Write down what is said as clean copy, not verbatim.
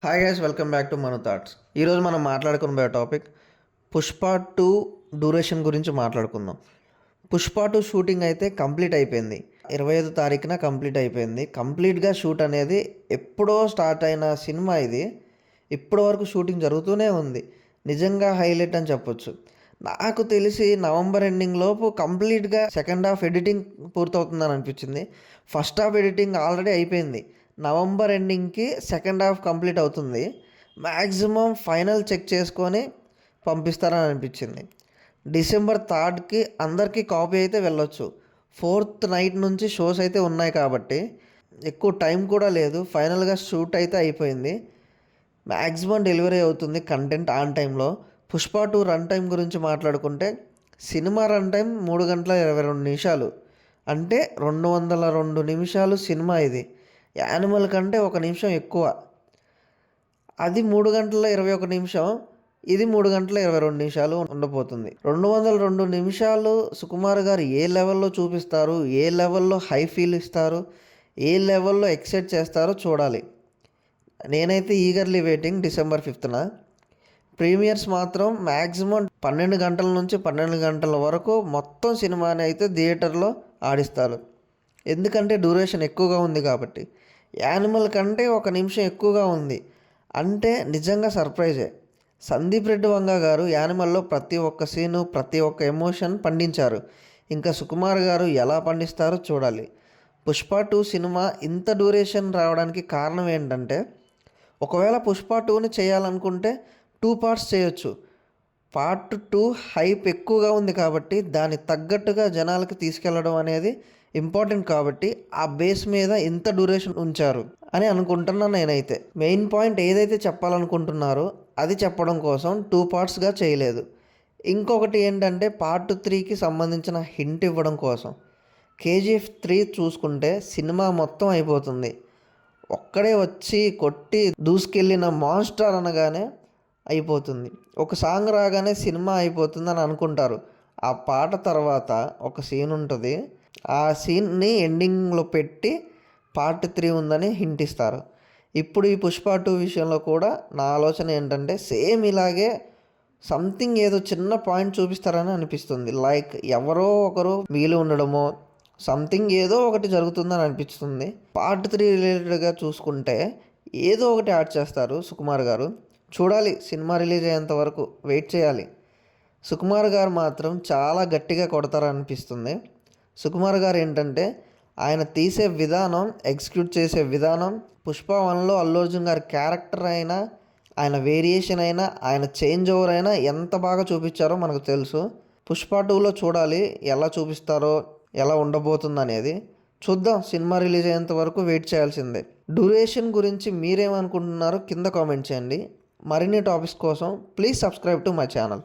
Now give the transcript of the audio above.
Hi guys, welcome back to Manu thoughts. ఈరోజు మనం మాట్లాడుకునే టాపిక్ పుష్ప 2 డ్యూరేషన్ గురించి మాట్లాడుకుందాం. పుష్ప 2 షూటింగ్ అయితే కంప్లీట్ అయిపోయింది. 25 తారీఖున కంప్లీట్ అయిపోయింది. కంప్లీట్గా షూట్ అనేది ఎప్పుడో స్టార్ట్ అయిన సినిమా ఇది. ఇప్పటి వరకు షూటింగ్ జరుగుతూనే ఉంది. నిజంగా హైలైట్ అని చెప్పొచ్చు. నాకు తెలిసి నవంబర్ ఎండింగ్ లోపు కంప్లీట్గా సెకండ్ హాఫ్ ఎడిటింగ్ పూర్తవుతుందని అనిపించింది. ఫస్ట్ హాఫ్ ఎడిటింగ్ ఆల్రెడీ అయిపోయింది. నవంబర్ ఎండింగ్కి సెకండ్ హాఫ్ కంప్లీట్ అవుతుంది. మ్యాక్సిమం ఫైనల్ చెక్ చేసుకొని పంపిస్తారని అనిపించింది. డిసెంబర్ 3కి అందరికీ కాపీ అయితే వెళ్ళొచ్చు. 4th నైట్ నుంచి షోస్ అయితే ఉన్నాయి కాబట్టి ఎక్కువ టైం కూడా లేదు. ఫైనల్గా షూట్ అయితే అయిపోయింది. మ్యాక్సిమం డెలివరీ అవుతుంది కంటెంట్ ఆన్ టైంలో. పుష్ప 2 రన్ టైం గురించి మాట్లాడుకుంటే సినిమా రన్ టైం 3 గంటల 22 నిమిషాలు, అంటే 202 నిమిషాలు సినిమా. ఇది యానిమల్ కంటే 1 నిమిషం ఎక్కువ. అది 3 గంటల 21 నిమిషం, ఇది 3 గంటల 22 నిమిషాలు ఉండబోతుంది. 202 నిమిషాలు సుకుమార్ గారు ఏ లెవెల్లో చూపిస్తారు, ఏ లెవెల్లో హై ఫీల్ ఇస్తారు, ఏ లెవెల్లో ఎక్సైట్ చేస్తారో చూడాలి. నేనైతే ఈగర్లీ వెయిటింగ్ డిసెంబర్ 5న. ప్రీమియర్స్ మాత్రం మ్యాక్సిమం 12 గంటల నుంచి 12 గంటల వరకు మొత్తం సినిమాని అయితే థియేటర్లో ఆడిస్తారు. ఎందుకంటే డ్యూరేషన్ ఎక్కువగా ఉంది కాబట్టి. యానిమల్ కంటే 1 నిమిషం ఎక్కువగా ఉంది అంటే నిజంగా సర్ప్రైజే. సందీప్ రెడ్డి వంగ గారు యానిమల్లో ప్రతి ఒక్క సీను, ప్రతి ఒక్క ఎమోషన్ పండించారు. ఇంకా సుకుమార్ గారు ఎలా పండిస్తారో చూడాలి. పుష్ప 2 సినిమా ఇంత డ్యూరేషన్ రావడానికి కారణం ఏంటంటే, ఒకవేళ పుష్ప 2ని చేయాలనుకుంటే 2 పార్ట్స్ చేయొచ్చు. పార్ట్ 2 హైప్ ఎక్కువగా ఉంది కాబట్టి దానికి తగ్గట్టుగా జనాలకి తీసుకెళ్ళడం అనేది ఇంపార్టెంట్ కాబట్టి ఆ బేస్ మీద ఇంత డ్యూరేషన్ ఉంచారు అని అనుకుంటున్నాను నేనైతే. మెయిన్ పాయింట్ ఏదైతే చెప్పాలనుకుంటున్నారో అది చెప్పడం కోసం 2 పార్ట్స్గా చేయలేదు. ఇంకొకటి ఏంటంటే పార్ట్ 3కి సంబంధించిన హింట్ ఇవ్వడం కోసం. కేజీఎఫ్ 3 చూసుకుంటే సినిమా మొత్తం అయిపోతుంది. ఒక్కడే వచ్చి కొట్టి దూసుకెళ్ళిన మాన్స్టర్ అనగానే అయిపోతుంది. ఒక సాంగ్ రాగానే సినిమా అయిపోతుంది అని అనుకుంటారు. ఆ పాట తర్వాత ఒక సీన్ ఉంటుంది. ఆ సీన్ని ఎండింగ్లో పెట్టి పార్ట్ 3 ఉందని హింట్ ఇస్తారు. ఇప్పుడు ఈ పుష్ప 2 విషయంలో కూడా నా ఆలోచన ఏంటంటే సేమ్ ఇలాగే సంథింగ్ ఏదో చిన్న పాయింట్ చూపిస్తారని అనిపిస్తుంది. లైక్ ఎవరో ఒకరు మిగిలి ఉండడమో సంథింగ్ ఏదో ఒకటి జరుగుతుందని అనిపిస్తుంది. పార్ట్ 3 రిలేటెడ్గా చూసుకుంటే ఏదో ఒకటి యాడ్ చేస్తారు సుకుమార్ గారు. చూడాలి, సినిమా రిలీజ్ అయ్యేంత వరకు వెయిట్ చేయాలి. సుకుమార్ గారు మాత్రం చాలా గట్టిగా కొడతారనిపిస్తుంది. సుకుమార్ గారు ఏంటంటే ఆయన తీసే విధానం, ఎగ్జిక్యూట్ చేసే విధానం, పుష్ప 1లో అల్లు అర్జున్ గారి క్యారెక్టర్ అయినా, ఆయన వేరియేషన్ అయినా, ఆయన చేంజ్ ఓవర్ అయినా ఎంత బాగా చూపించారో మనకు తెలుసు. పుష్ప 2లో చూడాలి ఎలా చూపిస్తారో, ఎలా ఉండబోతుంది అనేది. చూద్దాం, సినిమా రిలీజ్ అయ్యేంత వరకు వెయిట్ చేయాల్సిందే. డ్యూరేషన్ గురించి మీరేమనుకుంటున్నారో కింద కామెంట్ చేయండి. మరిన్ని టాపిక్స్ కోసం please subscribe to my channel.